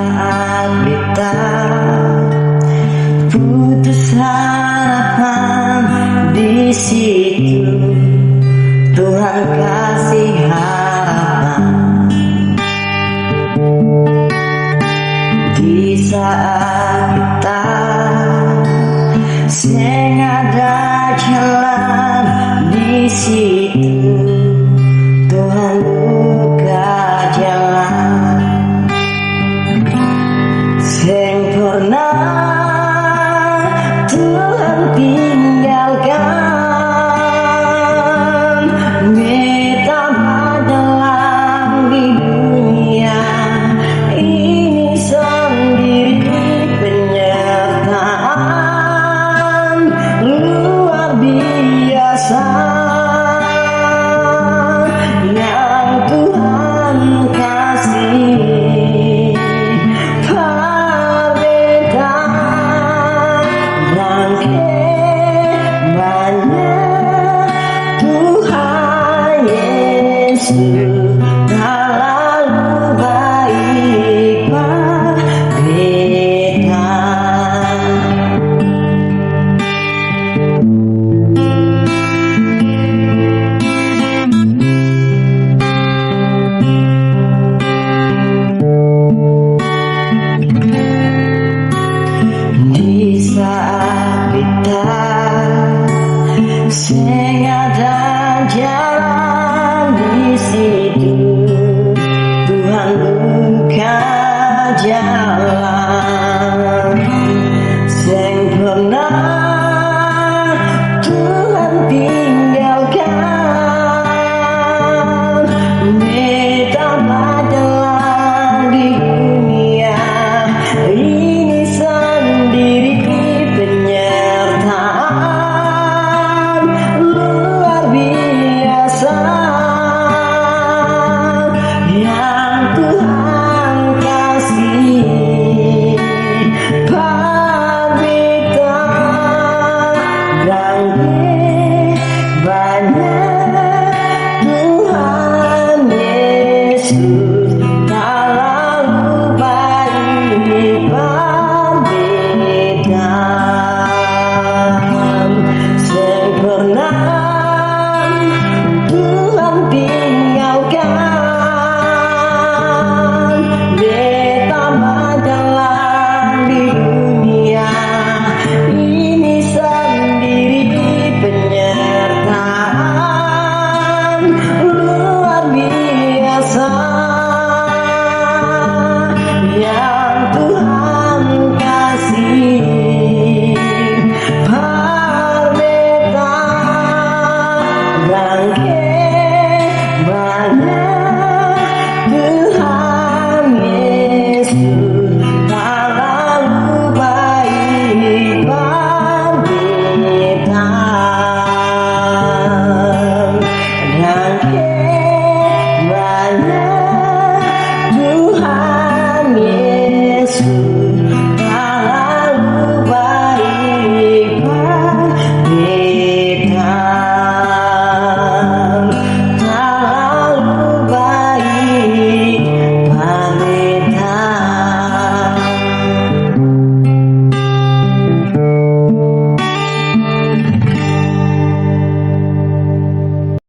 saat kita putus harapan, di situ Tuhan kasih harapan. Di saat kita sengaja jalan, di situ Tuhan buka jalan. Sempurna Tuhan tinggalkan, betapa dalam di dunia ini sendiri penyertaan luar biasa yang Tuhan kasih. Perbedaan dan hebatnya Tuhan Yesus terlalu baik berbeda. Di saat kita sengaja jalan, di situ Tuhan buka jalan.